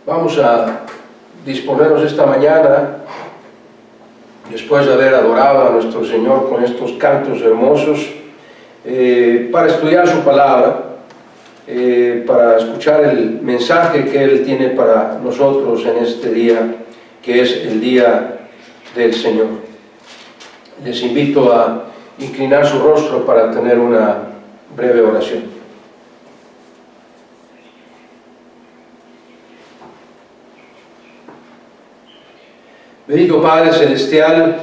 Vamos a disponernos esta mañana, después de haber adorado a nuestro Señor con estos cantos hermosos, para estudiar su palabra, para escuchar el mensaje que Él tiene para nosotros en este día, que es el día del Señor. Les invito a inclinar su rostro para tener una breve oración. Bendito Padre Celestial,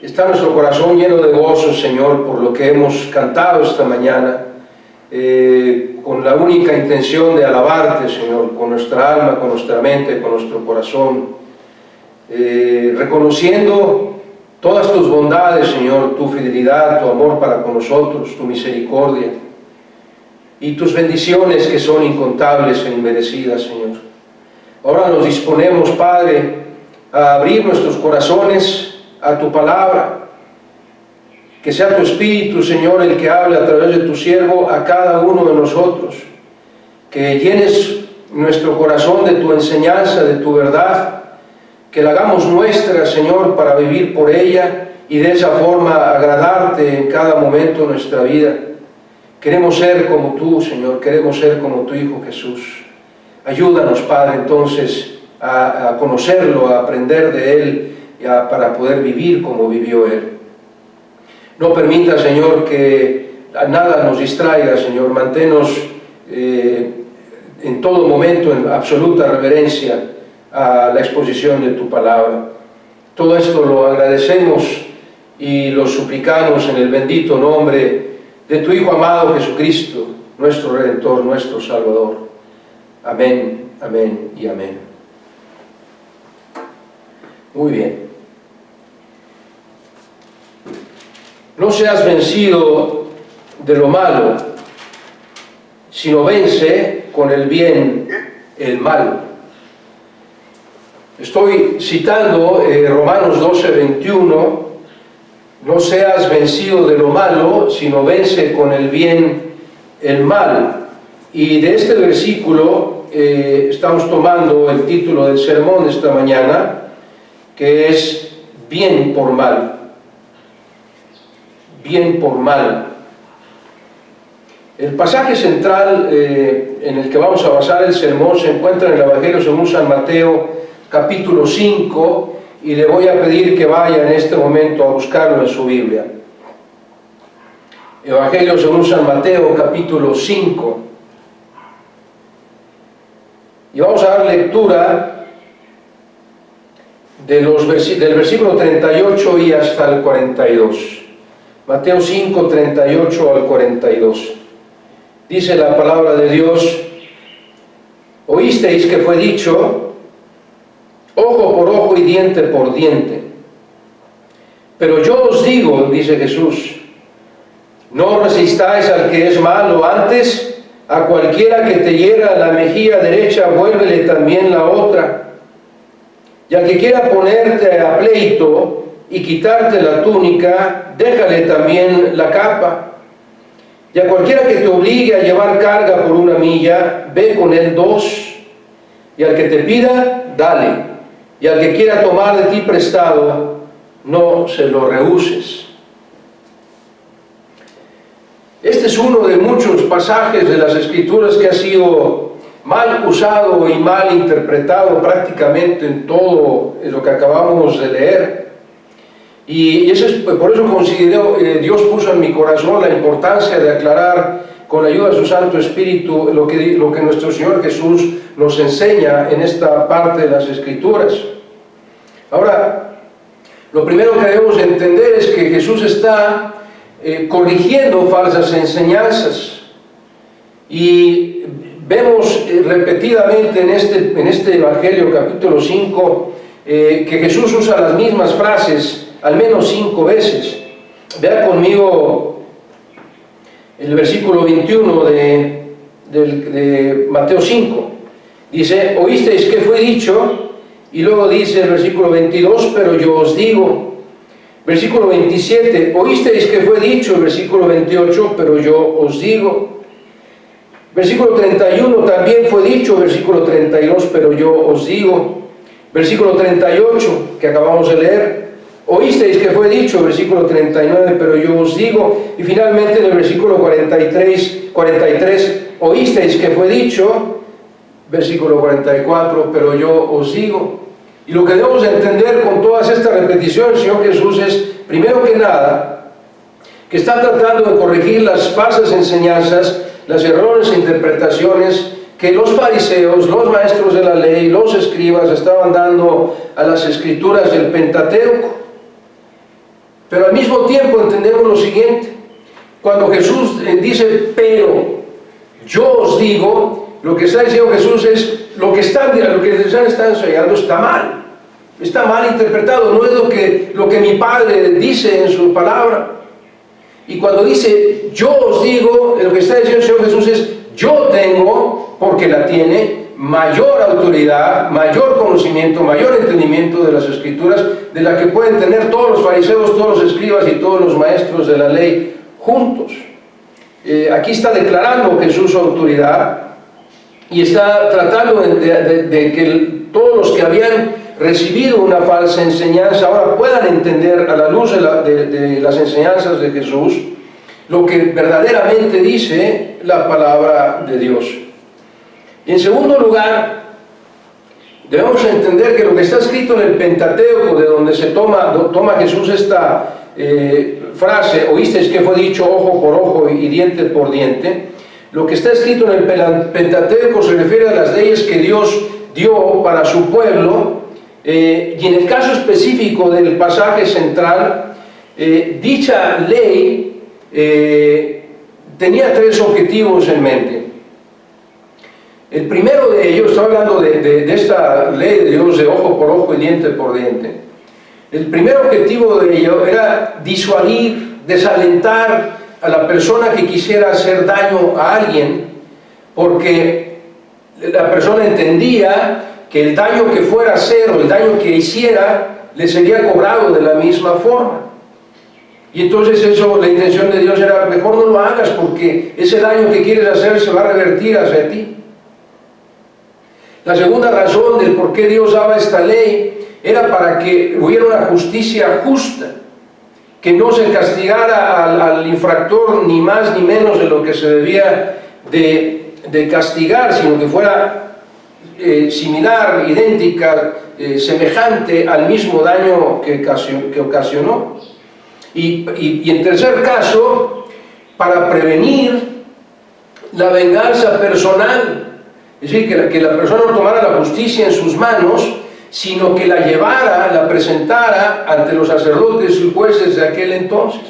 está nuestro corazón lleno de gozo, Señor, por lo que hemos cantado esta mañana, con la única intención de alabarte, Señor, con nuestra alma, con nuestra mente, con nuestro corazón, reconociendo todas tus bondades, Señor, tu fidelidad, tu amor para con nosotros, tu misericordia, y tus bendiciones que son incontables e inmerecidas, Señor. Ahora nos disponemos, Padre, a abrir nuestros corazones a tu palabra. Que sea tu Espíritu, Señor, el que hable a través de tu siervo a cada uno de nosotros. Que llenes nuestro corazón de tu enseñanza, de tu verdad. Que la hagamos nuestra, Señor, para vivir por ella y de esa forma agradarte en cada momento de nuestra vida. Queremos ser como tú, Señor, queremos ser como tu Hijo Jesús. Ayúdanos, Padre, entonces a conocerlo, a aprender de Él, para poder vivir como vivió Él. No permita, Señor, que nada nos distraiga, Señor. Manténnos en todo momento en absoluta reverencia a la exposición de tu palabra. Todo esto lo agradecemos y lo suplicamos en el bendito nombre de tu Hijo amado Jesucristo, nuestro Redentor, nuestro Salvador. Amén, amén y amén. Muy bien. No seas vencido de lo malo, sino vence con el bien el mal. Estoy citando Romanos 12:21. No seas vencido de lo malo, sino vence con el bien el mal. Y de este versículo estamos tomando el título del sermón de esta mañana, que es bien por mal. Bien por mal. El pasaje central en el que vamos a basar el sermón se encuentra en el Evangelio según San Mateo, capítulo 5, y le voy a pedir que vaya en este momento a buscarlo en su Biblia. Evangelio según San Mateo, capítulo 5. Y vamos a dar lectura del versículo 38 y hasta el 42. Mateo 5, 38 al 42. Dice la palabra de Dios: oísteis que fue dicho, ojo por ojo y diente por diente. Pero yo os digo, dice Jesús, no resistáis al que es malo, antes a cualquiera que te hiera la mejilla derecha, vuélvele también la otra. Y al que quiera ponerte a pleito y quitarte la túnica, déjale también la capa. Y a cualquiera que te obligue a llevar carga por una milla, ve con él 2. Y al que te pida, dale. Y al que quiera tomar de ti prestado, no se lo rehuses. Este es uno de muchos pasajes de las Escrituras que ha sido mal usado y mal interpretado prácticamente en todo lo que acabamos de leer. Y por eso considero, Dios puso en mi corazón la importancia de aclarar con la ayuda de su Santo Espíritu lo que nuestro Señor Jesús nos enseña en esta parte de las Escrituras. Ahora, lo primero que debemos entender es que Jesús está corrigiendo falsas enseñanzas, y vemos repetidamente en este Evangelio capítulo 5 que Jesús usa las mismas frases al menos 5 veces. Vea conmigo el versículo 21 de Mateo 5. Dice: oísteis que fue dicho, y luego dice el versículo 22, pero yo os digo. Versículo 27, oísteis que fue dicho. Versículo 28, pero yo os digo. Versículo 31 también fue dicho, versículo 32, pero yo os digo. Versículo 38 que acabamos de leer, oísteis que fue dicho, versículo 39, pero yo os digo. Y finalmente en el versículo 43, oísteis que fue dicho, versículo 44, pero yo os digo. Y lo que debemos entender con todas estas repeticiones del Señor Jesús es, primero que nada, que está tratando de corregir las falsas enseñanzas, las erróneas interpretaciones que los fariseos, los maestros de la ley, los escribas estaban dando a las escrituras del Pentateuco. Pero al mismo tiempo entendemos lo siguiente: cuando Jesús dice, pero yo os digo, lo que está diciendo Jesús es, lo que están enseñando está mal interpretado, no es lo que mi Padre dice en su palabra. Y cuando dice, yo os digo, lo que está diciendo el Señor Jesús es, yo tengo, porque la tiene, mayor autoridad, mayor conocimiento, mayor entendimiento de las Escrituras, de la que pueden tener todos los fariseos, todos los escribas y todos los maestros de la ley juntos. Aquí está declarando Jesús su autoridad y está tratando de que todos los que habían recibido una falsa enseñanza ahora puedan entender a la luz de las enseñanzas de Jesús lo que verdaderamente dice la palabra de Dios. Y en segundo lugar, debemos entender que lo que está escrito en el Pentateuco, de donde se toma Jesús esta frase, oísteis que fue dicho ojo por ojo y diente por diente, lo que está escrito en el Pentateuco se refiere a las leyes que Dios dio para su pueblo, y en el caso específico del pasaje central, dicha ley tenía tres objetivos en mente. El primero de ellos, estoy hablando de esta ley de Dios de ojo por ojo y diente por diente. El primer objetivo de ello era disuadir, desalentar a la persona que quisiera hacer daño a alguien, porque la persona entendía que el daño que fuera a hacer o el daño que hiciera le sería cobrado de la misma forma. Y entonces la intención de Dios era, mejor no lo hagas porque ese daño que quieres hacer se va a revertir hacia ti. La segunda razón del por qué Dios daba esta ley era para que hubiera una justicia justa, que no se castigara al infractor ni más ni menos de lo que se debía de castigar, sino que fuera similar, idéntica, semejante al mismo daño que ocasionó. Y en tercer caso, para prevenir la venganza personal, es decir, que la persona no tomara la justicia en sus manos, sino que la llevara, la presentara ante los sacerdotes y jueces de aquel entonces.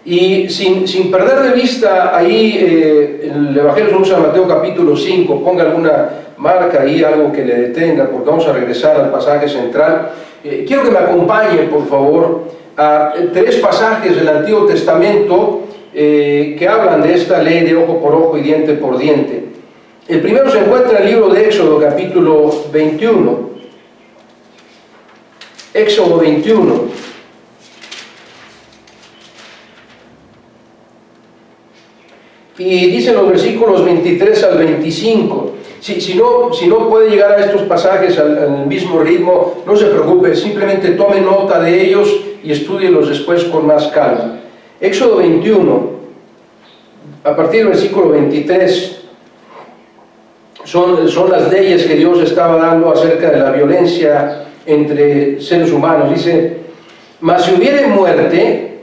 Y sin perder de vista ahí el Evangelio de San Mateo capítulo 5, ponga alguna marca ahí, algo que le detenga, porque vamos a regresar al pasaje central. Quiero que me acompañe, por favor, a tres pasajes del Antiguo Testamento que hablan de esta ley de ojo por ojo y diente por diente. El primero se encuentra en el libro de Éxodo, capítulo 21. Éxodo 21. Y dice los versículos 23 al 25. Si no puede llegar a estos pasajes al mismo ritmo, no se preocupe, simplemente tome nota de ellos y estúdielos después con más calma. Éxodo 21, a partir del versículo 23, son las leyes que Dios estaba dando acerca de la violencia entre seres humanos. Dice, mas si hubiere muerte,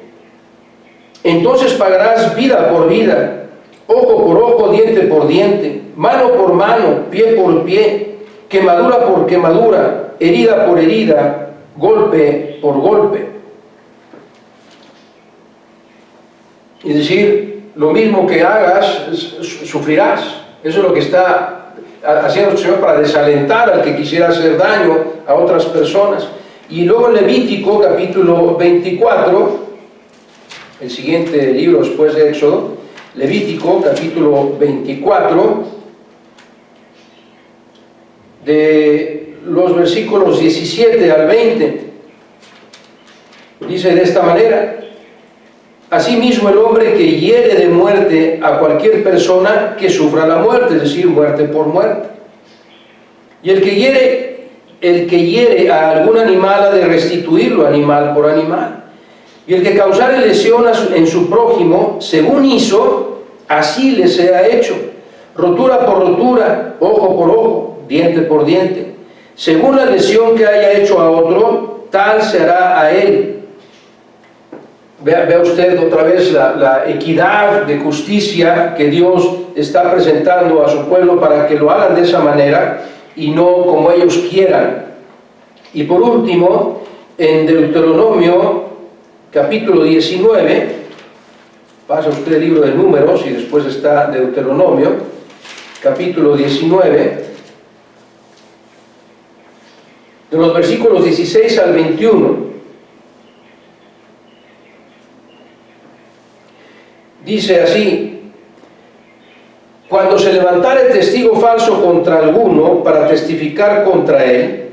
entonces pagarás vida por vida, ojo por ojo, diente por diente, mano por mano, pie por pie, quemadura por quemadura, herida por herida, golpe por golpe. Es decir, lo mismo que hagas, sufrirás. Eso es lo que está haciendo el Señor para desalentar al que quisiera hacer daño a otras personas. Y luego en Levítico capítulo 24, el siguiente libro después de Éxodo, Levítico capítulo 24, de los versículos 17 al 20, dice de esta manera: Asimismo, el hombre que hiere de muerte a cualquier persona, que sufra la muerte, es decir, muerte por muerte. Y el que hiere a algún animal ha de restituirlo animal por animal. Y el que causare lesión en su prójimo, según hizo, así le sea hecho. Rotura por rotura, ojo por ojo, diente por diente. Según la lesión que haya hecho a otro, tal se hará a él. Vea usted otra vez la equidad de justicia que Dios está presentando a su pueblo para que lo hagan de esa manera y no como ellos quieran. Y por último, en Deuteronomio capítulo 19, pasa usted el libro de Números y después está Deuteronomio, capítulo 19, de los versículos 16 al 21. Dice así: cuando se levantare testigo falso contra alguno para testificar contra él,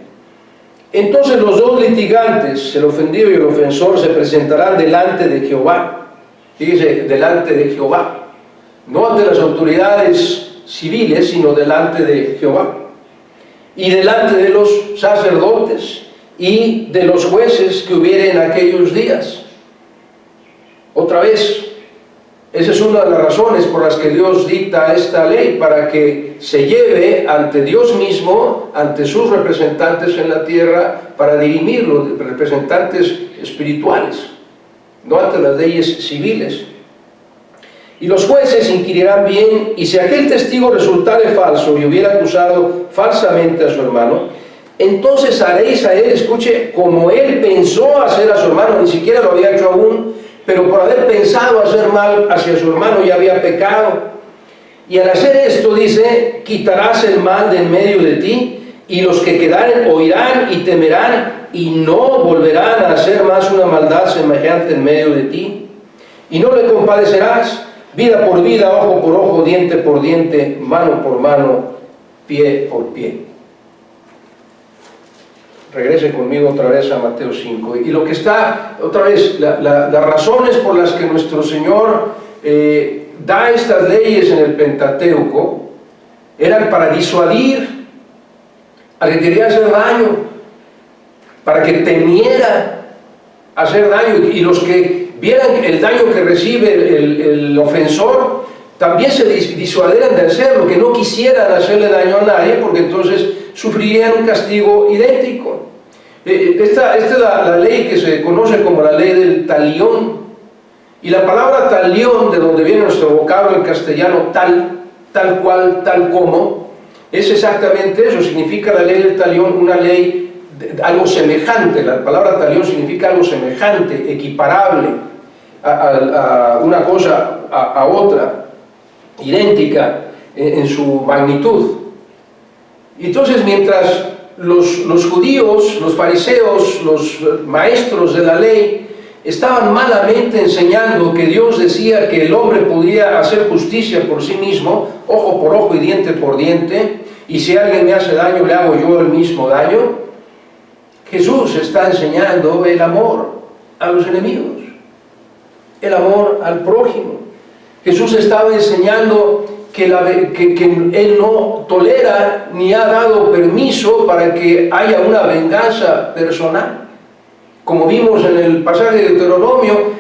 entonces los dos litigantes, el ofendido y el ofensor, se presentarán delante de Jehová. Dice, delante de Jehová, no ante las autoridades civiles, sino delante de Jehová, y delante de los sacerdotes y de los jueces que hubiere en aquellos días. Otra vez, esa es una de las razones por las que Dios dicta esta ley, para que se lleve ante Dios mismo, ante sus representantes en la tierra, para dirimirlos, representantes espirituales, no ante las leyes civiles. Y los jueces inquirirán bien, y si aquel testigo resultare falso y hubiera acusado falsamente a su hermano, entonces haréis a él, escuche, como él pensó hacer a su hermano, ni siquiera lo había hecho aún, pero por haber pensado hacer mal hacia su hermano ya había pecado. Y al hacer esto, dice, quitarás el mal de en medio de ti, y los que quedaren oirán y temerán, y no volverán a hacer más una maldad semejante en medio de ti. Y no le compadecerás, vida por vida, ojo por ojo, diente por diente, mano por mano, pie por pie. Regrese conmigo otra vez a Mateo 5. Y lo que está, otra vez, las razones por las que nuestro Señor da estas leyes en el Pentateuco eran para disuadir al que quería hacer daño, para que temiera hacer daño, y los que vieran el daño que recibe el ofensor también se disuadieran de hacerlo, que no quisieran hacerle daño a nadie, porque entonces sufrirían un castigo idéntico. Esta es la ley que se conoce como la ley del talión. Y la palabra talión, de donde viene nuestro vocablo en castellano, tal cual, tal como, es exactamente eso. Significa la ley del talión, una ley, algo semejante. La palabra talión significa algo semejante, equiparable a una cosa a otra, idéntica en su magnitud. Entonces, mientras los judíos, los fariseos, los maestros de la ley estaban malamente enseñando que Dios decía que el hombre podía hacer justicia por sí mismo, ojo por ojo y diente por diente, y si alguien me hace daño, le hago yo el mismo daño, Jesús está enseñando el amor a los enemigos, el amor al prójimo. Jesús estaba enseñando que Él no tolera ni ha dado permiso para que haya una venganza personal. Como vimos en el pasaje de Deuteronomio,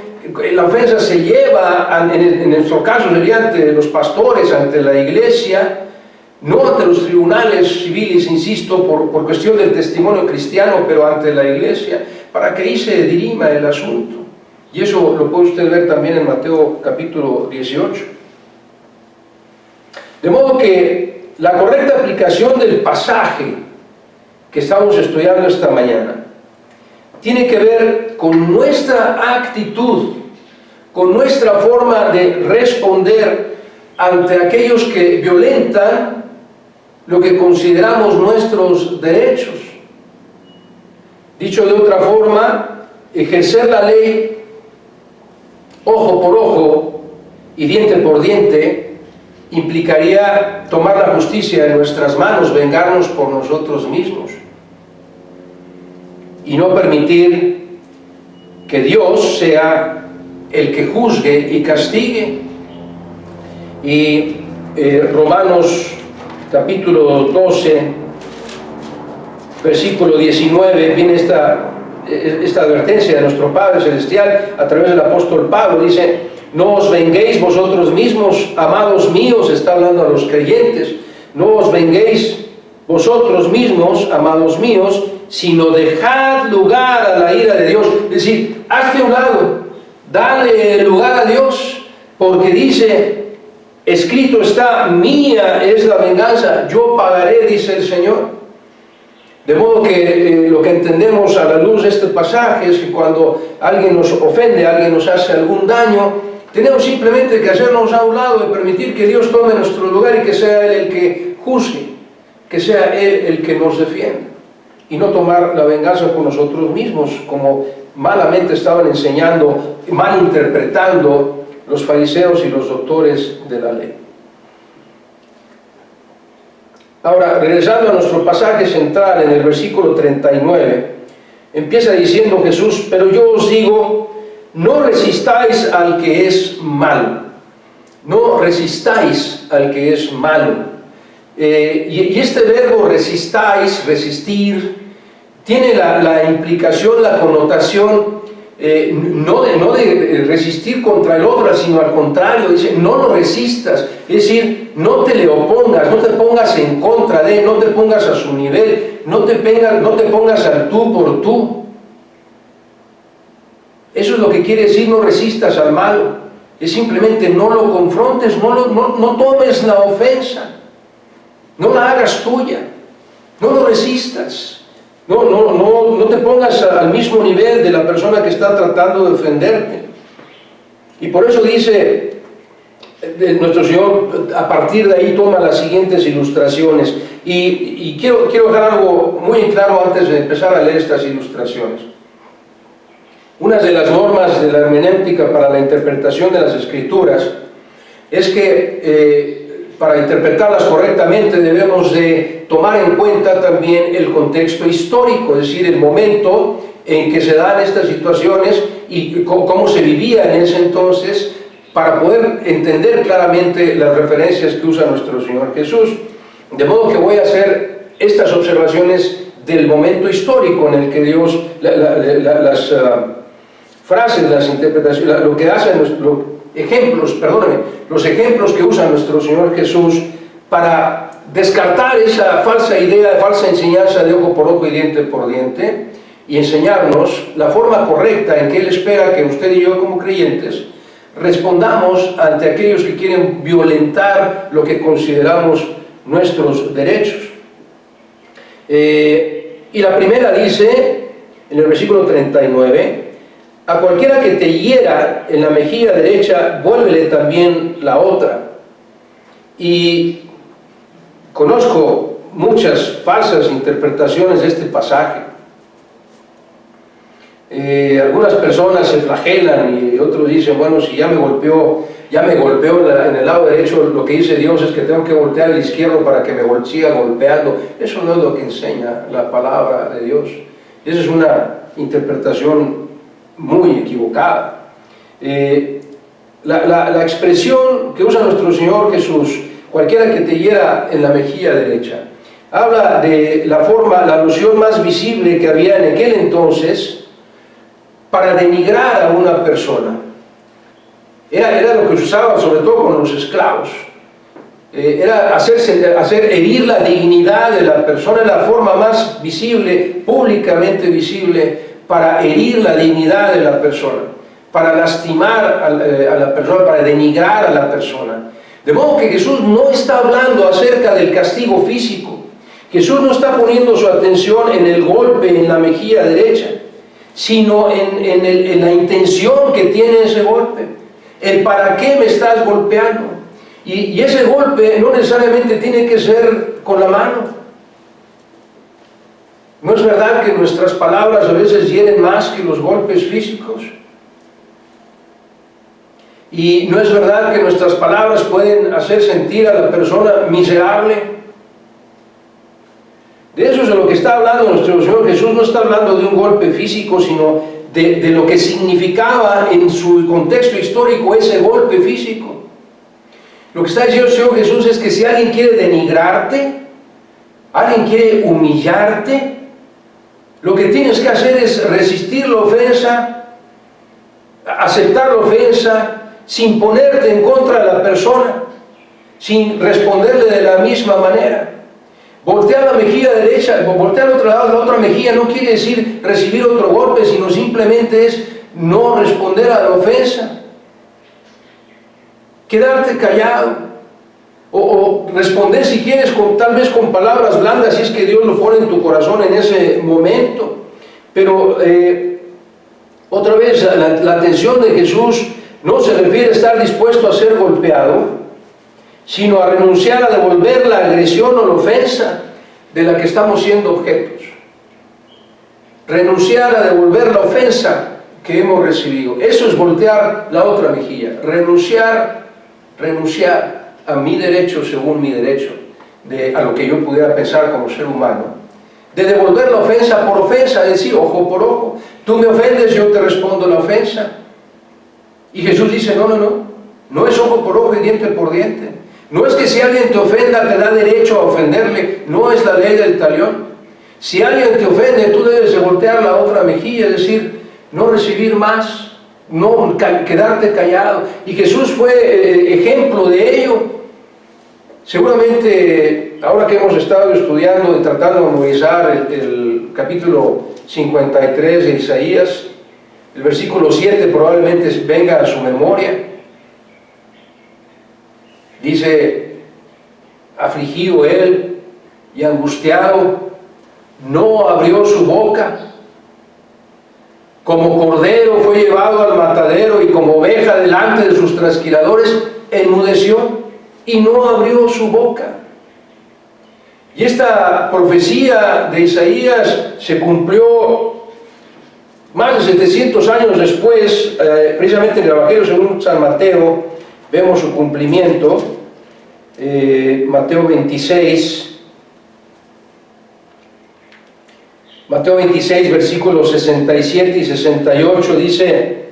la ofensa se lleva, en nuestro caso sería ante los pastores, ante la iglesia, no ante los tribunales civiles, insisto, por cuestión del testimonio cristiano, pero ante la iglesia, para que ahí se dirima el asunto. Y eso lo puede usted ver también en Mateo capítulo 18. De modo que la correcta aplicación del pasaje que estamos estudiando esta mañana tiene que ver con nuestra actitud, con nuestra forma de responder ante aquellos que violentan lo que consideramos nuestros derechos. Dicho de otra forma, ejercer la ley ojo por ojo y diente por diente implicaría tomar la justicia en nuestras manos, vengarnos por nosotros mismos y no permitir que Dios sea el que juzgue y castigue. Y Romanos capítulo 12, versículo 19, viene esta advertencia de nuestro Padre Celestial a través del apóstol Pablo. Dice: no os venguéis vosotros mismos, amados míos, está hablando a los creyentes, no os venguéis vosotros mismos, amados míos, sino dejad lugar a la ira de Dios. Es decir, hazte a un lado, dale lugar a Dios, porque dice: escrito está, mía es la venganza, yo pagaré, dice el Señor. De modo que lo que entendemos a la luz de este pasaje es que cuando alguien nos ofende, alguien nos hace algún daño, tenemos simplemente que hacernos a un lado y permitir que Dios tome nuestro lugar y que sea Él el que juzgue, que sea Él el que nos defienda, y no tomar la venganza por nosotros mismos, como malamente estaban enseñando, malinterpretando los fariseos y los doctores de la ley. Ahora, regresando a nuestro pasaje central en el versículo 39, empieza diciendo Jesús: pero yo os digo, no resistáis al que es malo. No resistáis al que es malo. Y este verbo resistáis, resistir, tiene la implicación, la connotación, no de resistir contra el otro, sino al contrario, dice: no lo resistas, es decir, no te le opongas, no te pongas en contra de él, no te pongas a su nivel, no te pongas al tú por tú. Eso es lo que quiere decir no resistas al malo, es simplemente no lo confrontes, no tomes la ofensa, no la hagas tuya, no lo resistas. No te pongas al mismo nivel de la persona que está tratando de ofenderte. Y por eso dice nuestro Señor, a partir de ahí toma las siguientes ilustraciones. Y quiero dejar algo muy claro antes de empezar a leer estas ilustraciones. Una de las normas de la hermenéutica para la interpretación de las Escrituras es que para interpretarlas correctamente debemos de tomar en cuenta también el contexto histórico, es decir, el momento en que se dan estas situaciones y cómo se vivía en ese entonces, para poder entender claramente las referencias que usa nuestro Señor Jesús. De modo que voy a hacer estas observaciones del momento histórico en el que Dios, las frases, las interpretaciones, lo que hacen los ejemplos que usa nuestro Señor Jesús para descartar esa falsa idea, falsa enseñanza de ojo por ojo y diente por diente, y enseñarnos la forma correcta en que Él espera que usted y yo, como creyentes, respondamos ante aquellos que quieren violentar lo que consideramos nuestros derechos. Y la primera dice, en el versículo 39, a cualquiera que te hiera en la mejilla derecha, vuélvele también la otra. Y conozco muchas falsas interpretaciones de este pasaje. Algunas personas se flagelan y otros dicen: bueno, si ya me golpeó en el lado derecho, lo que dice Dios es que tengo que voltear el izquierdo para que me siga golpeando. Eso no es lo que enseña la palabra de Dios. Esa es una interpretación muy equivocada. La expresión que usa nuestro Señor Jesús, cualquiera que te hiera en la mejilla derecha, habla de la alusión más visible que había en aquel entonces para denigrar a una persona. Era lo que se usaba sobre todo con los esclavos. Era herir la dignidad de la persona, la forma más visible, públicamente visible, para herir la dignidad de la persona, para lastimar a la persona, para denigrar a la persona. De modo que Jesús no está hablando acerca del castigo físico. Jesús no está poniendo su atención en el golpe en la mejilla derecha, sino en la intención que tiene ese golpe, el para qué me estás golpeando. Y ese golpe no necesariamente tiene que ser con la mano. ¿No es verdad que nuestras palabras a veces hieren más que los golpes físicos? Y no es verdad que nuestras palabras pueden hacer sentir a la persona miserable. De eso es de lo que está hablando nuestro Señor Jesús. No está hablando de un golpe físico, sino de lo que significaba en su contexto histórico ese golpe físico. Lo que está diciendo el Señor Jesús es que si alguien quiere denigrarte, alguien quiere humillarte, lo que tienes que hacer es resistir la ofensa, aceptar la ofensa, sin ponerte en contra de la persona, sin responderle de la misma manera. Voltear la mejilla derecha, voltear al otro lado, la otra mejilla no quiere decir recibir otro golpe, sino simplemente es no responder a la ofensa. Quedarte callado, o responder si quieres tal vez con palabras blandas, si es que Dios lo pone en tu corazón en ese momento. Pero otra vez, la atención de Jesús no se refiere a estar dispuesto a ser golpeado, sino a renunciar a devolver la agresión o la ofensa de la que estamos siendo objetos. Renunciar a devolver la ofensa que hemos recibido. Eso es voltear la otra mejilla. Renunciar a mi derecho según mi derecho, a lo que yo pudiera pensar como ser humano. De devolver la ofensa por ofensa, es decir, ojo por ojo. Tú me ofendes, yo te respondo la ofensa. Y Jesús dice, no es ojo por ojo y diente por diente. No es que si alguien te ofenda te da derecho a ofenderle, no es la ley del talión. Si alguien te ofende, tú debes de voltear la otra mejilla, es decir, no recibir más, no quedarte callado. Y Jesús fue ejemplo de ello. Seguramente, ahora que hemos estado estudiando y tratando de memorizar el capítulo 53 de Isaías, el versículo 7 probablemente venga a su memoria. Dice, afligido él y angustiado, no abrió su boca. Como cordero fue llevado al matadero y como oveja delante de sus trasquiladores, enmudeció y no abrió su boca. Y esta profecía de Isaías se cumplió más de 700 años después, precisamente en el Evangelio según San Mateo, vemos su cumplimiento. Mateo 26, versículos 67 y 68 dice,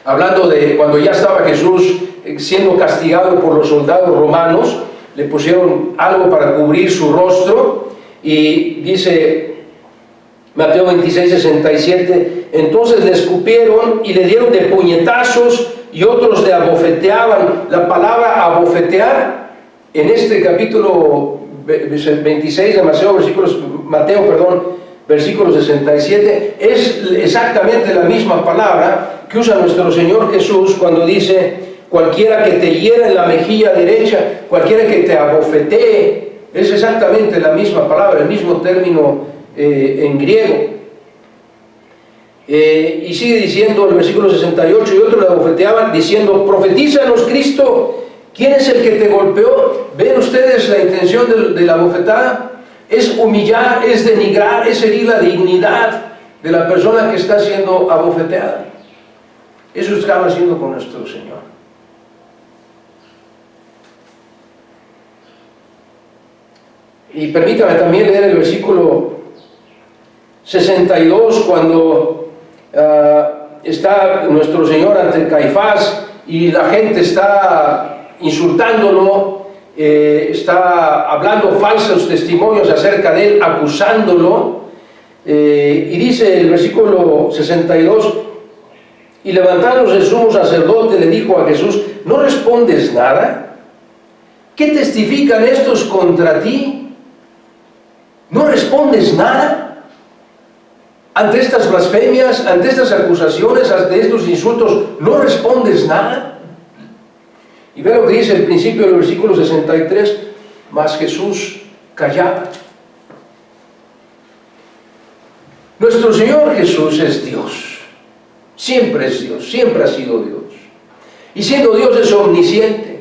hablando de cuando ya estaba Jesús siendo castigado por los soldados romanos, le pusieron algo para cubrir su rostro, y dice Mateo 26, 67, entonces le escupieron y le dieron de puñetazos y otros le abofeteaban. La palabra abofetear en este capítulo 26 de Mateo, versículo 67, es exactamente la misma palabra que usa nuestro Señor Jesús cuando dice, cualquiera que te hiera en la mejilla derecha, cualquiera que te abofetee, es exactamente la misma palabra, el mismo término en griego. Y sigue diciendo el versículo 68, y otros le abofeteaban diciendo, profetízanos Cristo, ¿quién es el que te golpeó? ¿Ven ustedes la intención de la bofetada? Es humillar, es denigrar, es herir la dignidad de la persona que está siendo abofeteada. Eso estaba haciendo con nuestro Señor. Y permítame también leer el versículo 62, cuando está nuestro Señor ante Caifás y la gente está insultándolo, está hablando falsos testimonios acerca de él, acusándolo, y dice el versículo 62, y levantándose el sumo sacerdote le dijo a Jesús, ¿no respondes nada? ¿Qué testifican estos contra ti? ¿No respondes nada? Ante estas blasfemias, ante estas acusaciones, ante estos insultos, ¿no respondes nada? Y ve lo que dice el principio del versículo 63, mas Jesús callaba. Nuestro Señor Jesús es Dios, siempre es Dios, siempre ha sido Dios. Y siendo Dios es omnisciente.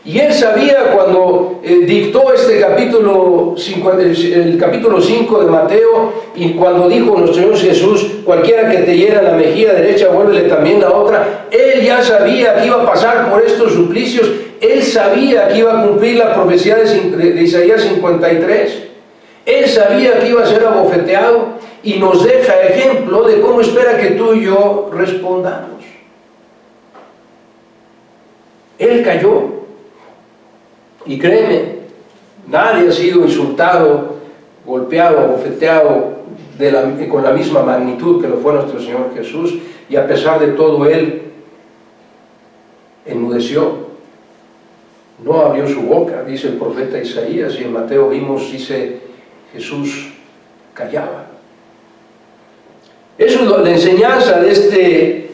Y Él sabía cuando dictó este capítulo, el capítulo 5 de Mateo, y cuando dijo nuestro Señor Jesús, cualquiera que te hiera la mejilla derecha, vuélvele también la otra. Él ya sabía que iba a pasar por estos suplicios. Él sabía que iba a cumplir la profecía de Isaías 53. Él sabía que iba a ser abofeteado. y nos deja ejemplo de cómo espera que tú y yo respondamos. Él cayó, y créeme, nadie ha sido insultado, golpeado, abofeteado con la misma magnitud que lo fue nuestro Señor Jesús, y a pesar de todo Él enmudeció, no abrió su boca, dice el profeta Isaías, y en Mateo vimos, dice, Jesús callaba. Eso es la enseñanza de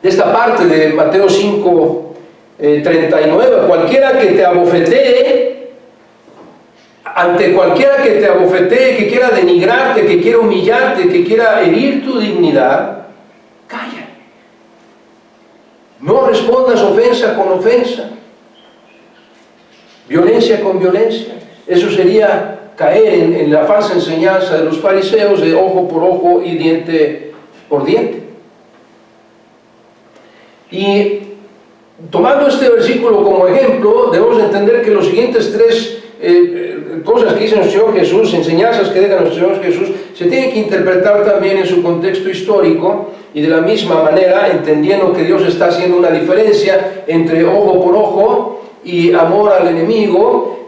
esta parte de Mateo 5, 39. Cualquiera que te abofetee, ante cualquiera que te abofetee, que quiera denigrarte, que quiera humillarte, que quiera herir tu dignidad, calla. No respondas ofensa con ofensa, violencia con violencia. Eso sería caer en la falsa enseñanza de los fariseos de ojo por ojo y diente por diente. Y tomando este versículo como ejemplo, debemos entender que los siguientes tres cosas que dice nuestro Señor Jesús, enseñanzas que deja nuestro Señor Jesús, se tienen que interpretar también en su contexto histórico, y de la misma manera entendiendo que Dios está haciendo una diferencia entre ojo por ojo y amor al enemigo,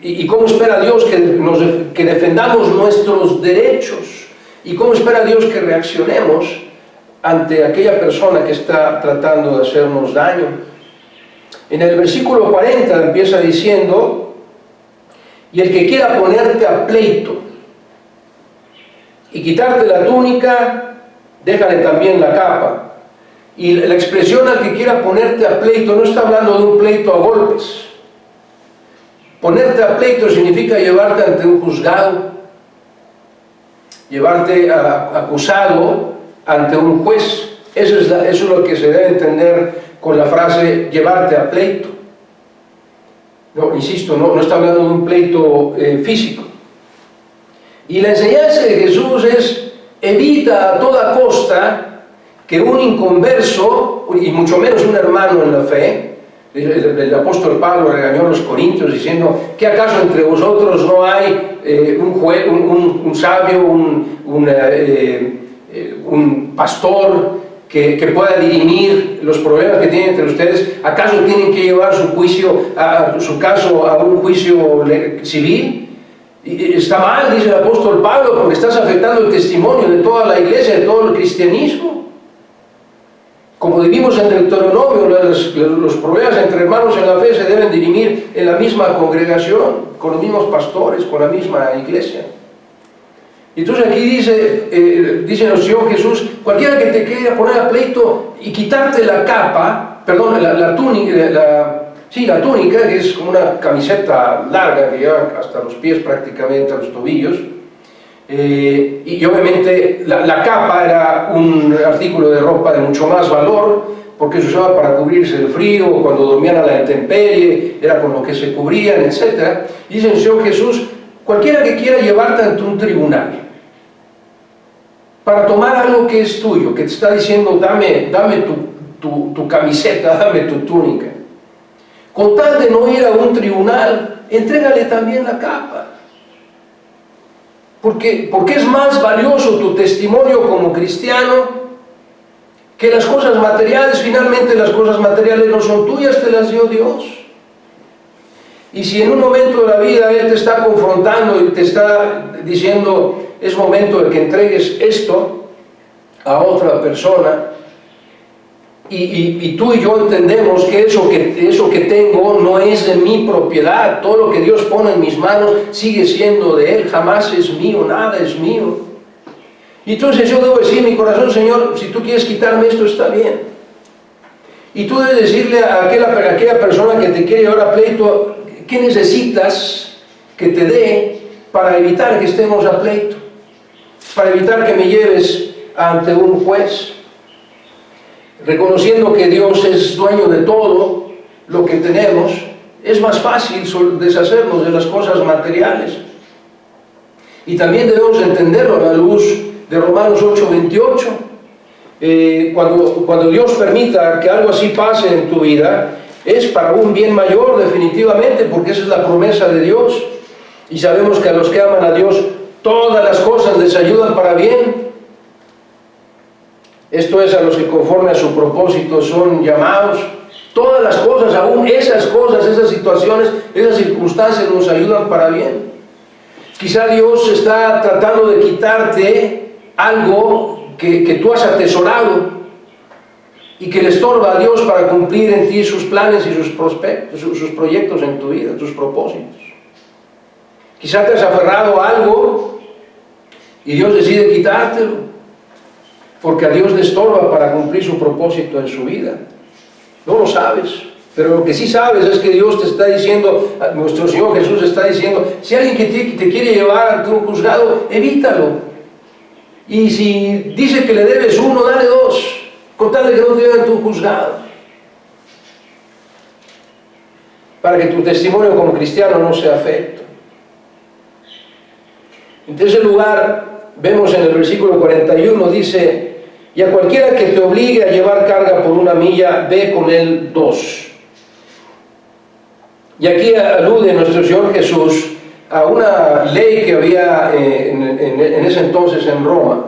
y cómo espera Dios que defendamos nuestros derechos, y cómo espera Dios que reaccionemos ante aquella persona que está tratando de hacernos daño. En el versículo 40 empieza diciendo, y el que quiera ponerte a pleito y quitarte la túnica, déjale también la capa. Y la expresión al que quiera ponerte a pleito no está hablando de un pleito a golpes. Ponerte a pleito significa llevarte ante un juzgado, llevarte acusado ante un juez. Eso es lo que se debe entender con la frase llevarte a pleito. No, insisto, no está hablando de un pleito físico. Y la enseñanza de Jesús es: evita a toda costa que un inconverso, y mucho menos un hermano en la fe, el apóstol Pablo regañó a los corintios diciendo: ¿qué acaso entre vosotros no hay un sabio, un pastor que pueda dirimir los problemas que tienen entre ustedes? ¿Acaso tienen que llevar su caso a un juicio civil? Y está mal, dice el apóstol Pablo, porque estás afectando el testimonio de toda la iglesia, de todo el cristianismo. Como vivimos en Deuteronomio, los problemas entre hermanos en la fe se deben dirimir en la misma congregación, con los mismos pastores, con la misma iglesia. Entonces aquí dice nuestro Señor Jesús: cualquiera que te quiera poner a pleito y quitarte la capa, perdón, la túnica, la túnica, que es como una camiseta larga que lleva hasta los pies prácticamente, a los tobillos, y obviamente la capa era un artículo de ropa de mucho más valor, porque se usaba para cubrirse el frío, cuando dormían a la intemperie, era con lo que se cubrían, etc. Dice el Señor Jesús: cualquiera que quiera llevarte ante un tribunal para tomar algo que es tuyo, que te está diciendo dame tu camiseta, dame tu túnica, con tal de no ir a un tribunal, entrégale también la capa. Porque es más valioso tu testimonio como cristiano que las cosas materiales. Finalmente las cosas materiales no son tuyas, te las dio Dios. Y si en un momento de la vida Él te está confrontando y te está diciendo: es momento de que entregues esto a otra persona, y tú y yo entendemos que eso que tengo no es de mi propiedad, todo lo que Dios pone en mis manos sigue siendo de Él, jamás es mío, nada es mío. Y entonces yo debo decir en mi corazón: Señor, si tú quieres quitarme esto, está bien. Y tú debes decirle a aquella persona que te quiere llevar a pleito: ¿qué necesitas que te dé para evitar que estemos a pleito? Para evitar que me lleves ante un juez. Reconociendo que Dios es dueño de todo lo que tenemos, es más fácil deshacernos de las cosas materiales. Y también debemos entenderlo a la luz de Romanos 8:28. Cuando Dios permita que algo así pase en tu vida, es para un bien mayor definitivamente, porque esa es la promesa de Dios. Y sabemos que a los que aman a Dios, todas las cosas les ayudan para bien. Esto es, a los que conforme a su propósito son llamados. Todas las cosas, aún esas cosas, esas situaciones, esas circunstancias nos ayudan para bien. Quizá Dios está tratando de quitarte algo que tú has atesorado y que le estorba a Dios para cumplir en ti sus planes y sus proyectos en tu vida, tus propósitos. Quizá te has aferrado a algo y Dios decide quitártelo, porque a Dios le estorba para cumplir su propósito en su vida. No lo sabes, pero lo que sí sabes es que Dios te está diciendo, nuestro Señor Jesús está diciendo, si alguien que te quiere llevar ante un juzgado, evítalo. Y si dice que le debes uno, dale dos, con tal de que no te lleven ante un juzgado. Para que tu testimonio como cristiano no sea afecto. En tercer lugar, vemos en el versículo 41, dice, y a cualquiera que te obligue a llevar carga por 1 milla, ve con él 2. Y aquí alude nuestro Señor Jesús a una ley que había en ese entonces en Roma,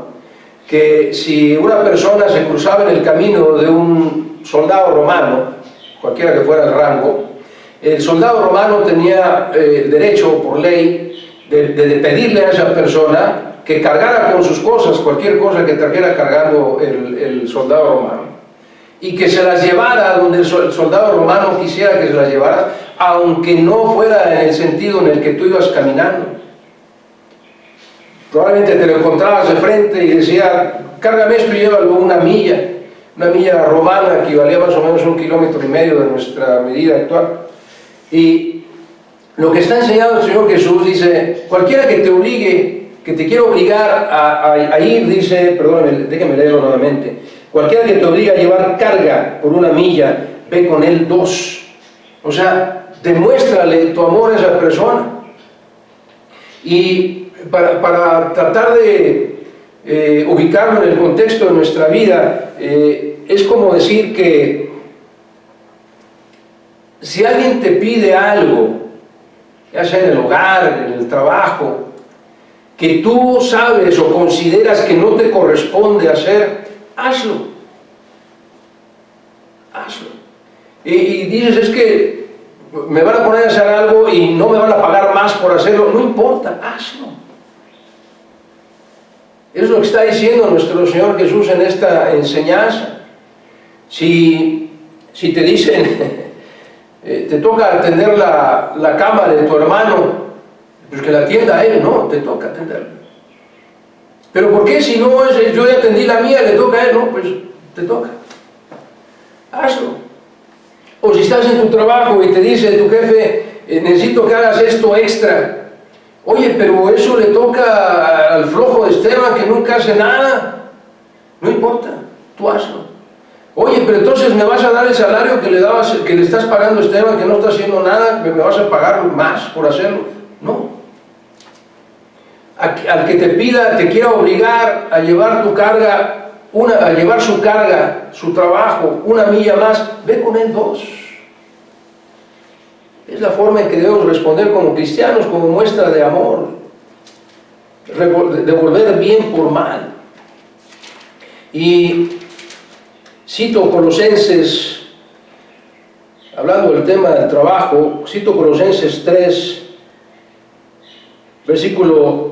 que si una persona se cruzaba en el camino de un soldado romano, cualquiera que fuera el rango, el soldado romano tenía el derecho por ley de pedirle a esa persona que cargara con sus cosas, cualquier cosa que trajera cargando el soldado romano, y que se las llevara donde el soldado romano quisiera que se las llevara, aunque no fuera en el sentido en el que tú ibas caminando. Probablemente te lo encontrabas de frente y decía, cárgame esto y llévalo 1 milla. 1 milla romana equivalía más o menos a 1,5 kilómetros de nuestra medida actual. Y lo que está enseñando el Señor Jesús dice, cualquiera que te obligue, que te quiera obligar a ir, dice, perdóname, déjame leerlo nuevamente, cualquiera que te obligue a llevar carga por 1 milla, ve con él 2. O sea, demuéstrale tu amor a esa persona. Y para tratar de ubicarlo en el contexto de nuestra vida, es como decir que si alguien te pide algo, ya sea en el hogar, en el trabajo, que tú sabes o consideras que no te corresponde hacer, hazlo. Hazlo. Y dices, es que me van a poner a hacer algo y no me van a pagar más por hacerlo. No importa, hazlo. Es lo que está diciendo nuestro Señor Jesús en esta enseñanza. Si te dicen, te toca atender la cama de tu hermano, pues que la atienda a él, no, te toca atenderla. Pero ¿por qué si no es, yo ya atendí la mía, le toca a él? No, pues te toca. Hazlo. O si estás en tu trabajo y te dice tu jefe, necesito que hagas esto extra. Oye, pero eso le toca al flojo de Esteban que nunca hace nada. No importa, tú hazlo. Oye, pero entonces me vas a dar el salario que le estás pagando a Esteban, que no está haciendo nada, me vas a pagar más por hacerlo. No. Al que te pida, te quiera obligar a llevar tu carga, a llevar su carga, su trabajo, 1 milla más, ve con él 2. Es la forma en que debemos responder como cristianos, como muestra de amor, devolver bien por mal. Y cito Colosenses, hablando del tema del trabajo, cito Colosenses 3, versículo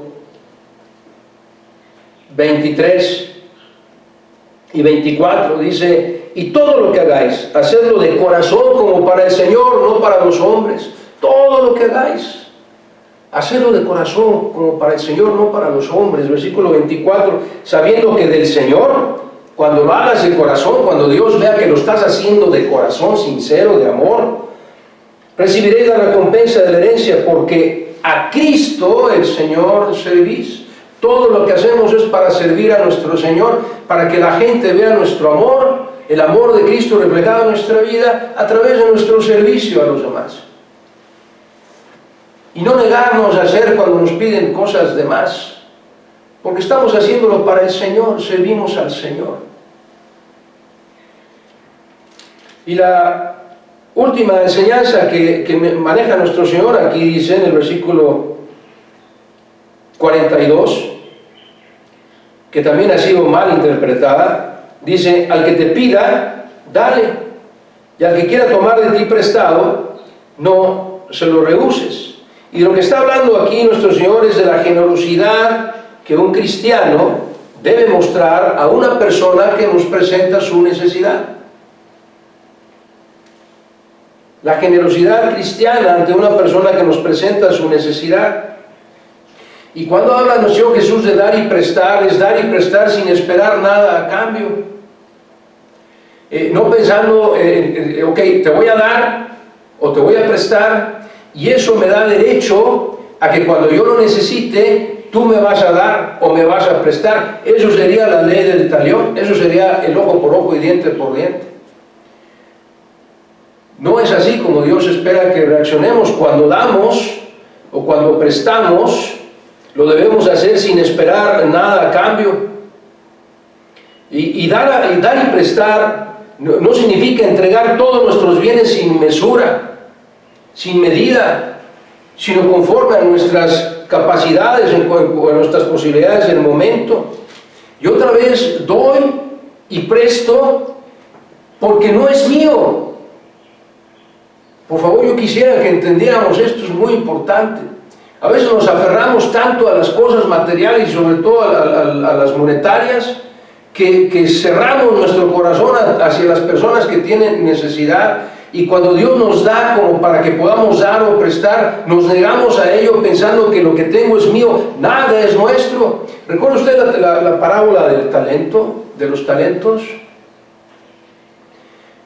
23 y 24, dice, y todo lo que hagáis, hacedlo de corazón como para el Señor, no para los hombres. Todo lo que hagáis, hacedlo de corazón como para el Señor, no para los hombres. Versículo 24, sabiendo que del Señor, cuando lo hagas de corazón, cuando Dios vea que lo estás haciendo de corazón sincero, de amor, recibiréis la recompensa de la herencia, porque a Cristo el Señor servís. Todo lo que hacemos es para servir a nuestro Señor, para que la gente vea nuestro amor, el amor de Cristo reflejado en nuestra vida a través de nuestro servicio a los demás. Y no negarnos a hacer cuando nos piden cosas de más, porque estamos haciéndolo para el Señor, servimos al Señor. Y la última enseñanza que maneja nuestro Señor, aquí dice en el versículo 42, que también ha sido mal interpretada, dice: al que te pida, dale, y al que quiera tomar de ti prestado, no se lo rehuses. Y lo que está hablando aquí nuestro Señor es de la generosidad que un cristiano debe mostrar a una persona que nos presenta su necesidad. La generosidad cristiana ante una persona que nos presenta su necesidad. Y cuando habla el Señor Jesús de dar y prestar, es dar y prestar sin esperar nada a cambio. No pensando, ok, te voy a dar o te voy a prestar, y eso me da derecho a que cuando yo lo necesite, tú me vas a dar o me vas a prestar. Eso sería la ley del talión, eso sería el ojo por ojo y diente por diente. No es así como Dios espera que reaccionemos. Cuando damos o cuando prestamos, lo debemos hacer sin esperar nada a cambio. Y dar y prestar no significa entregar todos nuestros bienes sin mesura, sin medida, sino conforme a nuestras capacidades, a nuestras posibilidades del momento. Y otra vez doy y presto porque no es mío. Por favor, yo quisiera que entendiéramos esto, es muy importante. A veces nos aferramos tanto a las cosas materiales y sobre todo a las monetarias, que cerramos nuestro corazón hacia las personas que tienen necesidad, y cuando Dios nos da como para que podamos dar o prestar, nos negamos a ello pensando que lo que tengo es mío, nada es nuestro. ¿Recuerda usted la parábola del talento, de los talentos?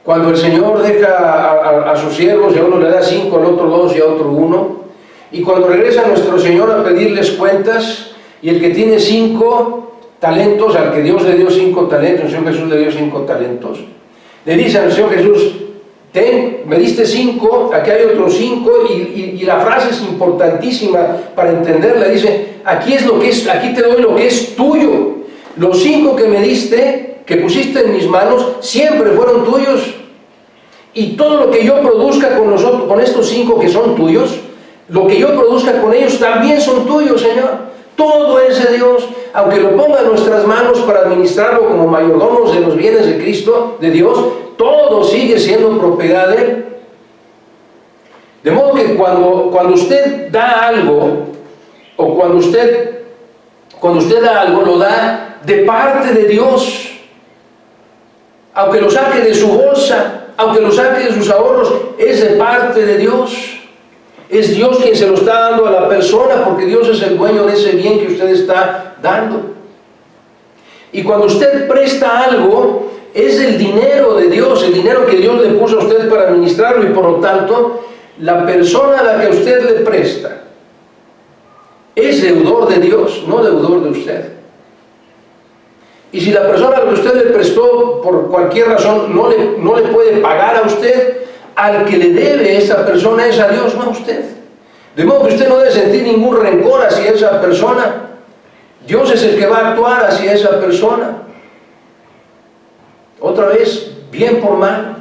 Cuando el Señor deja a sus siervos, y a uno le da 5, al otro 2 y a otro 1, y cuando regresa nuestro Señor a pedirles cuentas, y el que tiene 5 talentos, al que Dios le dio 5 talentos, el Señor Jesús le dio 5 talentos, le dice al Señor Jesús: ten, me diste 5, aquí hay otros 5, y la frase es importantísima para entenderla. Dice: aquí te doy lo que es tuyo. Los 5 que me diste, que pusiste en mis manos, siempre fueron tuyos, y todo lo que yo produzca con estos 5 que son tuyos, lo que yo produzca con ellos también son tuyos, Señor. Todo es de Dios, aunque lo ponga en nuestras manos para administrarlo como mayordomos de los bienes de Cristo, de Dios, todo sigue siendo propiedad de Él. De modo que cuando usted da algo, o cuando usted da algo, lo da de parte de Dios. Aunque lo saque de su bolsa, aunque lo saque de sus ahorros, es de parte de Dios. Es Dios quien se lo está dando a la persona, porque Dios es el dueño de ese bien que usted está dando. Y cuando usted presta algo, es el dinero de Dios, el dinero que Dios le puso a usted para administrarlo, y por lo tanto, la persona a la que usted le presta es deudor de Dios, no deudor de usted. Y si la persona a la que usted le prestó, por cualquier razón, no le puede pagar a usted, al que le debe esa persona es a Dios, no a usted. De modo que usted no debe sentir ningún rencor hacia esa persona. Dios es el que va a actuar hacia esa persona. Otra vez, bien por mal.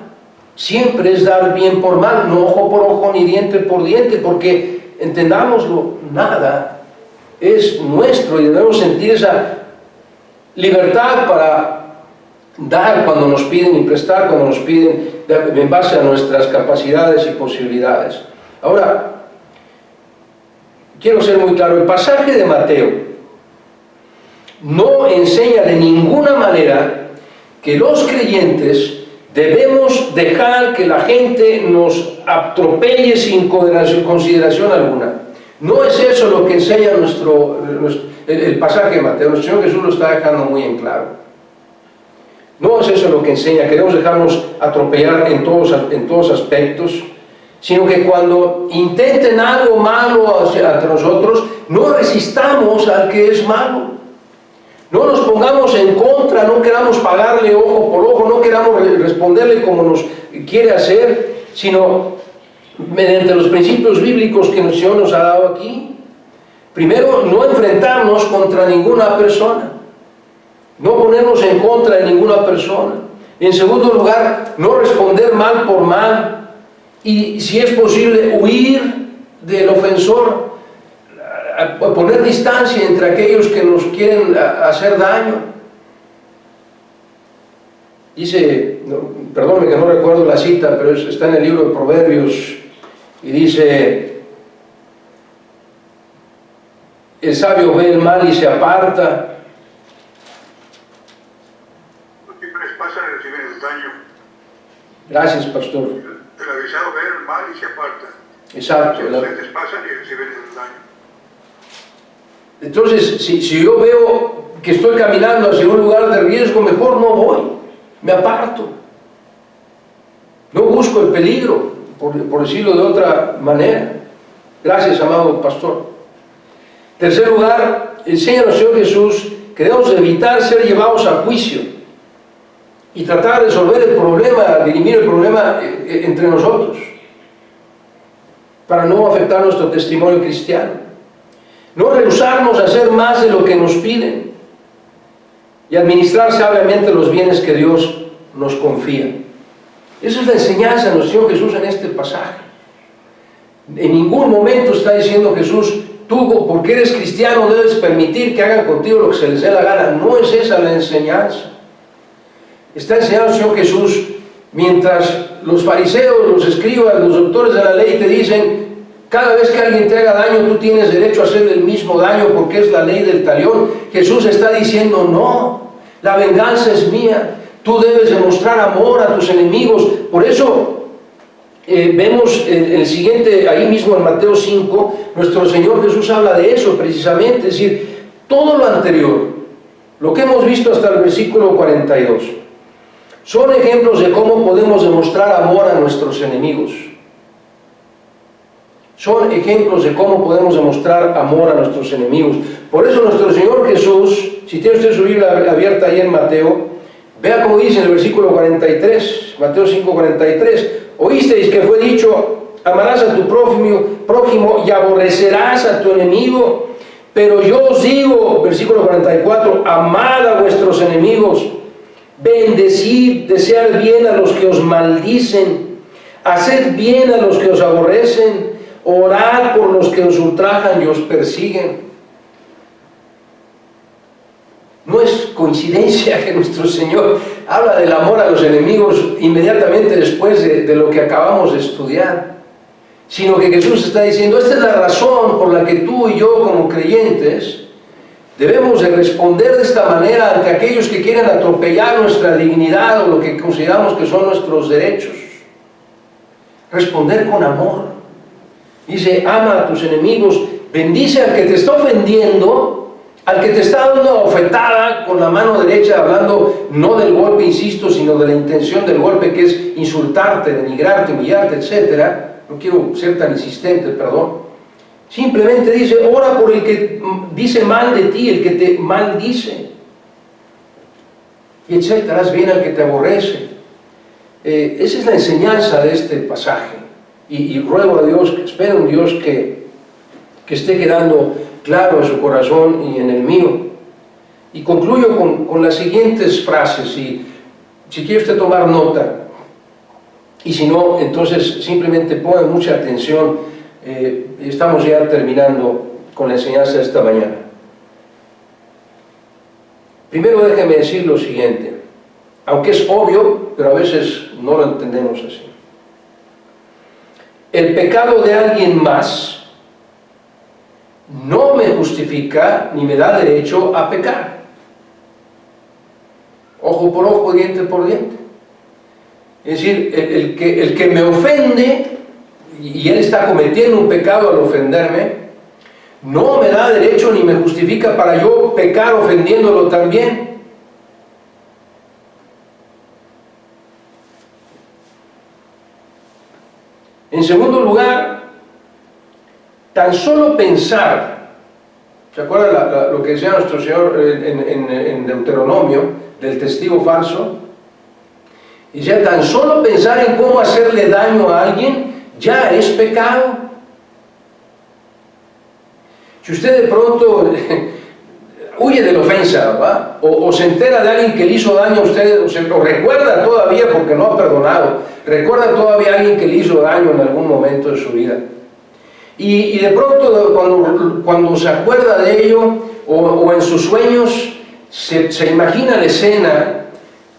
Siempre es dar bien por mal, no ojo por ojo ni diente por diente, porque, entendámoslo, nada es nuestro, y debemos sentir esa libertad para dar cuando nos piden y prestar cuando nos piden, en base a nuestras capacidades y posibilidades. Ahora, quiero ser muy claro: el pasaje de Mateo no enseña de ninguna manera que los creyentes debemos dejar que la gente nos atropelle sin consideración alguna. No es eso lo que enseña el pasaje de Mateo. El Señor Jesús lo está dejando muy en claro. No es eso lo que enseña, que debemos dejarnos atropellar en todos aspectos, sino que cuando intenten algo malo ante nosotros, no resistamos al que es malo. No nos pongamos en contra, no queramos pagarle ojo por ojo, no queramos responderle como nos quiere hacer, sino mediante los principios bíblicos que el Señor nos ha dado aquí. Primero, no enfrentarnos contra ninguna persona. No ponernos en contra de ninguna persona. En segundo lugar, no responder mal por mal. Y si es posible, huir del ofensor. a poner distancia entre aquellos que nos quieren hacer daño. Dice, perdónme que no recuerdo la cita, pero está en el libro de Proverbios, y dice: el sabio ve el mal y se aparta. Los simples pasan y reciben el daño. Gracias, pastor. El avisado ve el mal y se aparta. Exacto. Los simples pasan y reciben el daño. Entonces, si yo veo que estoy caminando hacia un lugar de riesgo, mejor no voy, me aparto. No busco el peligro, por decirlo de otra manera. Gracias, amado pastor. Tercer lugar, enseña al Señor Jesús que debemos evitar ser llevados a juicio y tratar de resolver el problema, dirimir el problema entre nosotros, para no afectar nuestro testimonio cristiano. No rehusarnos a hacer más de lo que nos piden y administrar sabiamente los bienes que Dios nos confía. Esa es la enseñanza de nuestro Señor Jesús en este pasaje. En ningún momento está diciendo Jesús: tú, porque eres cristiano, debes permitir que hagan contigo lo que se les dé la gana. No es esa la enseñanza. Está enseñando el Señor Jesús, mientras los fariseos, los escribas, los doctores de la ley te dicen: cada vez que alguien te haga daño, tú tienes derecho a hacerle el mismo daño porque es la ley del talión. Jesús está diciendo: no, la venganza es mía. Tú debes demostrar amor a tus enemigos. Por eso vemos el siguiente, ahí mismo en Mateo 5, nuestro Señor Jesús habla de eso precisamente. Es decir, todo lo anterior, lo que hemos visto hasta el versículo 42, son ejemplos de cómo podemos demostrar amor a nuestros enemigos. Son ejemplos de cómo podemos demostrar amor a nuestros enemigos. Por eso nuestro Señor Jesús, si tiene usted su Biblia abierta ahí en Mateo, vea cómo dice en el versículo 43, Mateo 5:43, oísteis que fue dicho: amarás a tu prójimo y aborrecerás a tu enemigo. Pero yo os digo, versículo 44, amad a vuestros enemigos, bendecid, desead bien a los que os maldicen, haced bien a los que os aborrecen, orad por los que os ultrajan y os persiguen. No es coincidencia que nuestro Señor habla del amor a los enemigos inmediatamente después de lo que acabamos de estudiar, sino que Jesús está diciendo: esta es la razón por la que tú y yo, como creyentes, debemos de responder de esta manera ante aquellos que quieren atropellar nuestra dignidad o lo que consideramos que son nuestros derechos. Responder con amor. Dice: ama a tus enemigos, bendice al que te está ofendiendo, al que te está dando una bofetada con la mano derecha, hablando no del golpe, insisto, sino de la intención del golpe, que es insultarte, denigrarte, humillarte, etc. No quiero ser tan insistente, perdón. Simplemente dice: ora por el que dice mal de ti, el que te maldice, y etc. Haz bien al que te aborrece. Esa es la enseñanza de este pasaje. Y ruego a Dios, espero en Dios que esté quedando claro en su corazón y en el mío. Y concluyo con las siguientes frases, y si quiere usted tomar nota, y si no, entonces simplemente ponga mucha atención. Estamos ya terminando con la enseñanza de esta mañana. Primero déjeme decir lo siguiente, aunque es obvio, pero a veces no lo entendemos así. El pecado de alguien más no me justifica ni me da derecho a pecar. Ojo por ojo, diente por diente. Es decir, el que me ofende, y él está cometiendo un pecado al ofenderme, no me da derecho ni me justifica para yo pecar ofendiéndolo también. En segundo lugar, tan solo pensar, ¿se acuerda lo que decía nuestro Señor en Deuteronomio, del testigo falso? Dice: tan solo pensar en cómo hacerle daño a alguien, ya es pecado. Si usted de pronto huye de la ofensa, ¿va? O se entera de alguien que le hizo daño a usted, o recuerda todavía, porque no ha perdonado, recuerda todavía a alguien que le hizo daño en algún momento de su vida, Y de pronto cuando se acuerda de ello, o en sus sueños, se imagina la escena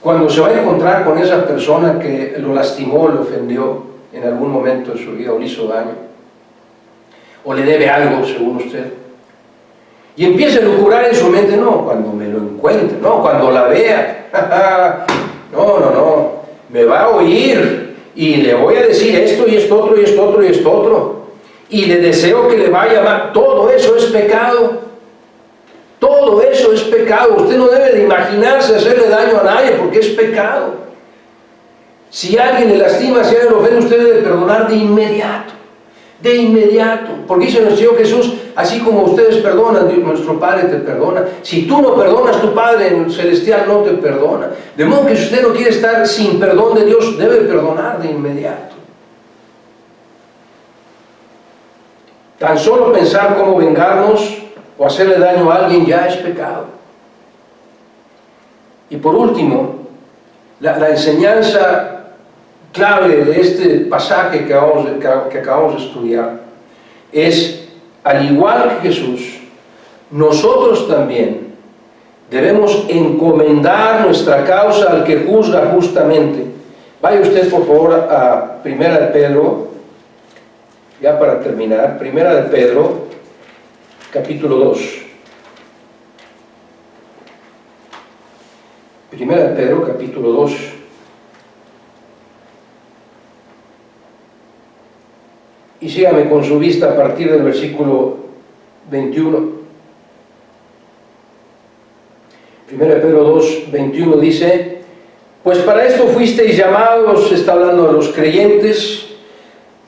cuando se va a encontrar con esa persona que lo lastimó, lo ofendió en algún momento de su vida, o le hizo daño, o le debe algo, según usted. Y empieza a lucurar en su mente, no, cuando me lo encuentre, no, cuando la vea, no, me va a oír y le voy a decir esto y esto otro y esto otro y esto otro, y le deseo que le vaya mal. Todo eso es pecado. Todo eso es pecado. Usted no debe de imaginarse hacerle daño a nadie porque es pecado. Si alguien le lastima, si alguien lo ofende, usted debe perdonar de inmediato. De inmediato. Porque dice nuestro Señor Jesús, así como ustedes perdonan, Dios, nuestro Padre te perdona. Si tú no perdonas, tu Padre Celestial no te perdona. De modo que si usted no quiere estar sin perdón de Dios, debe perdonar de inmediato. Tan solo pensar cómo vengarnos o hacerle daño a alguien ya es pecado. Y por último, la enseñanza clave de este pasaje que acabamos de estudiar es, al igual que Jesús, nosotros también debemos encomendar nuestra causa al que juzga justamente. Vaya usted por favor a 1 de Pedro, ya para terminar, 1 de Pedro, capítulo 2. 1 de Pedro, capítulo 2. Y sígame con su vista a partir del versículo 21. 1 de Pedro 2, 21 dice: pues para esto fuisteis llamados, está hablando de los creyentes,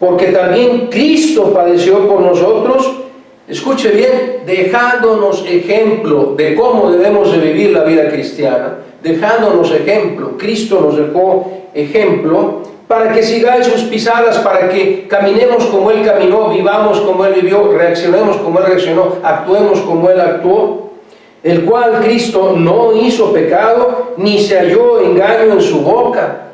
porque también Cristo padeció por nosotros. Escuche bien, dejándonos ejemplo de cómo debemos de vivir la vida cristiana, dejándonos ejemplo. Cristo nos dejó ejemplo para que sigáis sus pisadas, para que caminemos como Él caminó, vivamos como Él vivió, reaccionemos como Él reaccionó, actuemos como Él actuó, el cual Cristo no hizo pecado, ni se halló engaño en su boca,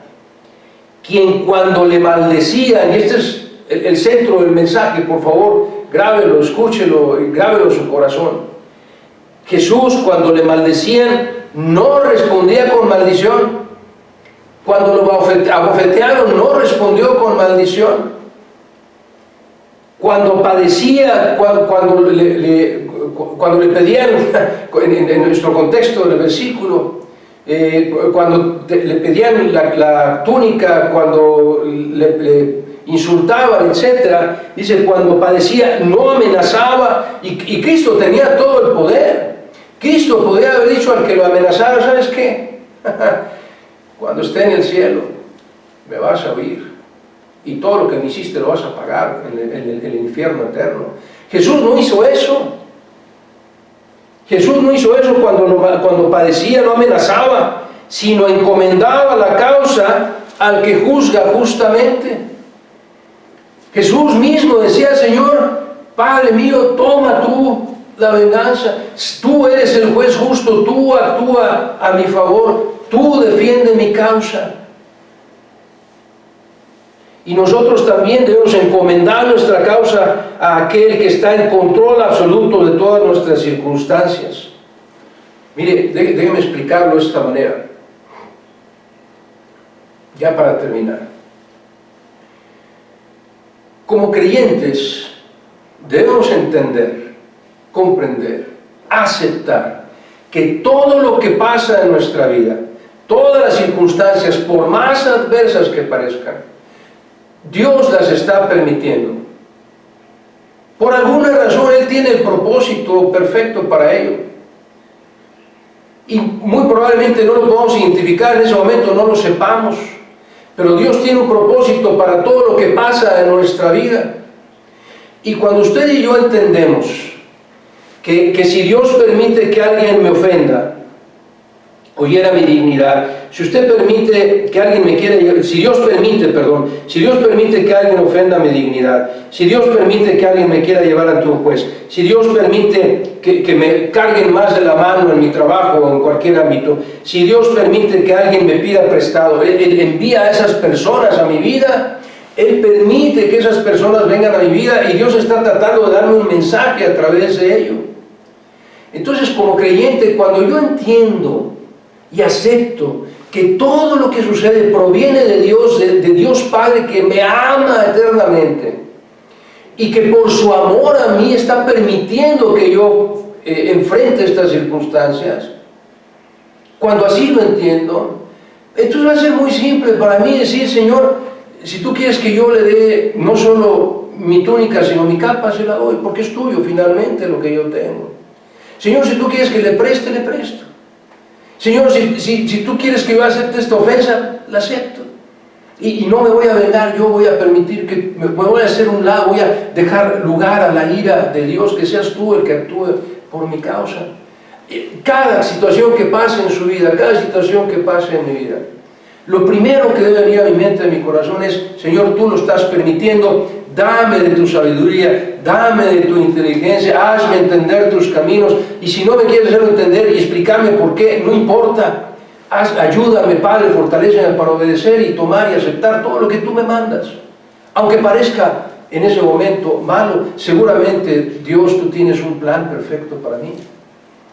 quien cuando le maldecían, y este es el centro del mensaje, por favor, grábelo, escúchelo y grábelo en su corazón. Jesús, cuando le maldecían, no respondía con maldición. Cuando lo abofetearon, no respondió con maldición. Cuando padecía, cuando le pedían, en nuestro contexto del versículo, cuando le pedían la túnica, cuando le insultaban, etc., dice, cuando padecía, no amenazaba, y Cristo tenía todo el poder. Cristo podría haber dicho al que lo amenazara, ¿sabes qué? Cuando esté en el cielo, me vas a oír, y todo lo que me hiciste lo vas a pagar en el infierno eterno. Jesús no hizo eso. Jesús no hizo eso cuando padecía, no amenazaba, sino encomendaba la causa al que juzga justamente. Jesús mismo decía: Señor, Padre mío, toma tú la venganza, tú eres el juez justo, tú actúa a mi favor, tú defiende mi causa. Y nosotros también debemos encomendar nuestra causa a aquel que está en control absoluto de todas nuestras circunstancias. Mire, déjeme explicarlo de esta manera, ya para terminar. Como creyentes debemos entender, comprender, aceptar que todo lo que pasa en nuestra vida, todas las circunstancias, por más adversas que parezcan, Dios las está permitiendo. Por alguna razón Él tiene el propósito perfecto para ello. Y muy probablemente no lo podamos identificar en ese momento, no lo sepamos. Pero Dios tiene un propósito para todo lo que pasa en nuestra vida. Y cuando usted y yo entendemos que si Dios permite que alguien me ofenda, o hiera mi dignidad, si usted permite que alguien me quiera, si Dios permite que alguien ofenda mi dignidad, si Dios permite que alguien me quiera llevar ante un juez, si Dios permite que me carguen más de la mano en mi trabajo o en cualquier ámbito, si Dios permite que alguien me pida prestado, Él envía a esas personas a mi vida, Él permite que esas personas vengan a mi vida y Dios está tratando de darme un mensaje a través de ello. Entonces, como creyente, cuando yo entiendo y acepto que todo lo que sucede proviene de Dios, de Dios Padre, que me ama eternamente, y que por su amor a mí está permitiendo que yo enfrente estas circunstancias, cuando así lo entiendo, entonces va a ser muy simple para mí decir: Señor, si tú quieres que yo le dé no solo mi túnica, sino mi capa, se la doy, porque es tuyo finalmente lo que yo tengo. Señor, si tú quieres que le presto. Señor, si tú quieres que yo acepte esta ofensa, la acepto. Y no me voy a vengar, yo voy a permitir que me voy a hacer un lado, voy a dejar lugar a la ira de Dios, que seas tú el que actúe por mi causa. Cada situación que pase en su vida, cada situación que pase en mi vida, lo primero que debe venir a mi mente, a mi corazón es: Señor, tú lo estás permitiendo, dame de tu sabiduría, dame de tu inteligencia, hazme entender tus caminos, y si no me quieres hacerlo entender y explicarme por qué, no importa, ayúdame, Padre, fortaléceme para obedecer y tomar y aceptar todo lo que tú me mandas. Aunque parezca en ese momento malo, seguramente Dios, tú tienes un plan perfecto para mí.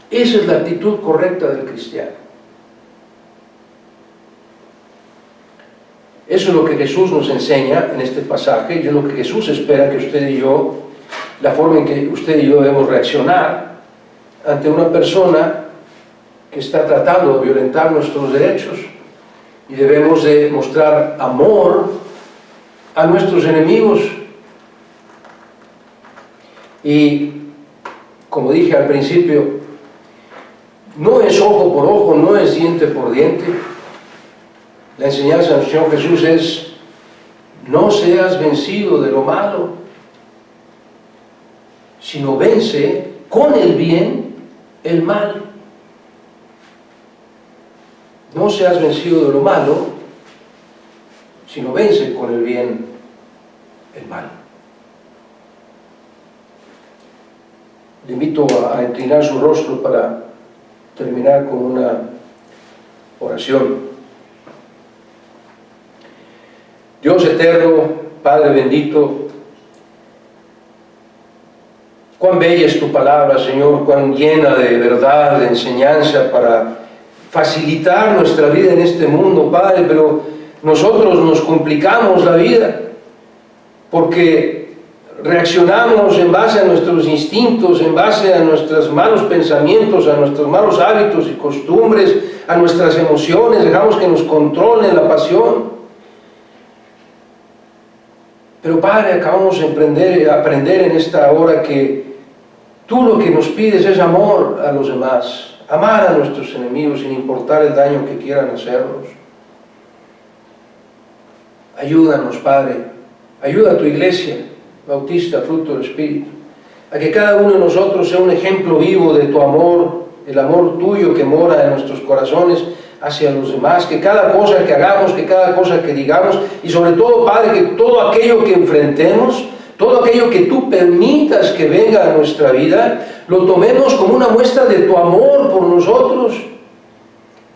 Esa es la actitud correcta del cristiano. Eso es lo que Jesús nos enseña en este pasaje, y es lo que Jesús espera que usted y yo, la forma en que usted y yo debemos reaccionar ante una persona que está tratando de violentar nuestros derechos, y debemos de mostrar amor a nuestros enemigos. Y como dije al principio, no es ojo por ojo, no es diente por diente. La enseñanza del Señor Jesús es: no seas vencido de lo malo, sino vence con el bien el mal. No seas vencido de lo malo, sino vence con el bien el mal. Le invito a inclinar su rostro para terminar con una oración. Dios eterno, Padre bendito, cuán bella es tu palabra, Señor, cuán llena de verdad, de enseñanza para facilitar nuestra vida en este mundo, Padre, pero nosotros nos complicamos la vida porque reaccionamos en base a nuestros instintos, en base a nuestros malos pensamientos, a nuestros malos hábitos y costumbres, a nuestras emociones, dejamos que nos controlen la pasión. Pero Padre, acabamos de aprender en esta hora que tú lo que nos pides es amor a los demás, amar a nuestros enemigos sin importar el daño que quieran hacernos. Ayúdanos, Padre, ayuda a tu iglesia bautista, fruto del Espíritu, a que cada uno de nosotros sea un ejemplo vivo de tu amor, el amor tuyo que mora en nuestros corazones hacia los demás, que cada cosa que hagamos, que cada cosa que digamos, y sobre todo, Padre, que todo aquello que enfrentemos, todo aquello que tú permitas que venga a nuestra vida, lo tomemos como una muestra de tu amor por nosotros,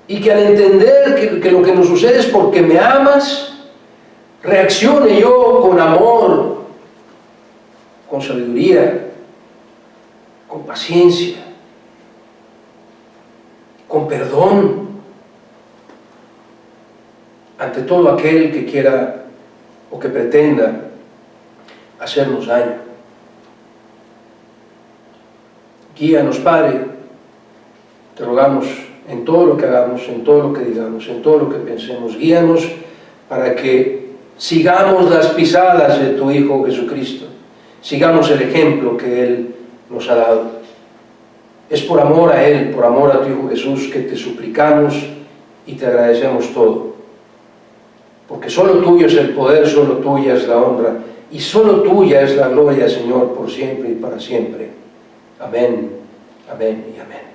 y que al entender que lo que nos sucede es porque me amas, reaccione yo con amor, con sabiduría, con paciencia, con perdón, ante todo aquel que quiera o que pretenda hacernos daño. Guíanos, Padre, te rogamos, en todo lo que hagamos, en todo lo que digamos, en todo lo que pensemos. Guíanos para que sigamos las pisadas de tu Hijo Jesucristo, sigamos el ejemplo que Él nos ha dado. Es por amor a Él, por amor a tu Hijo Jesús, que te suplicamos y te agradecemos todo. Porque solo tuyo es el poder, solo tuya es la honra, y solo tuya es la gloria, Señor, por siempre y para siempre. Amén, amén y amén.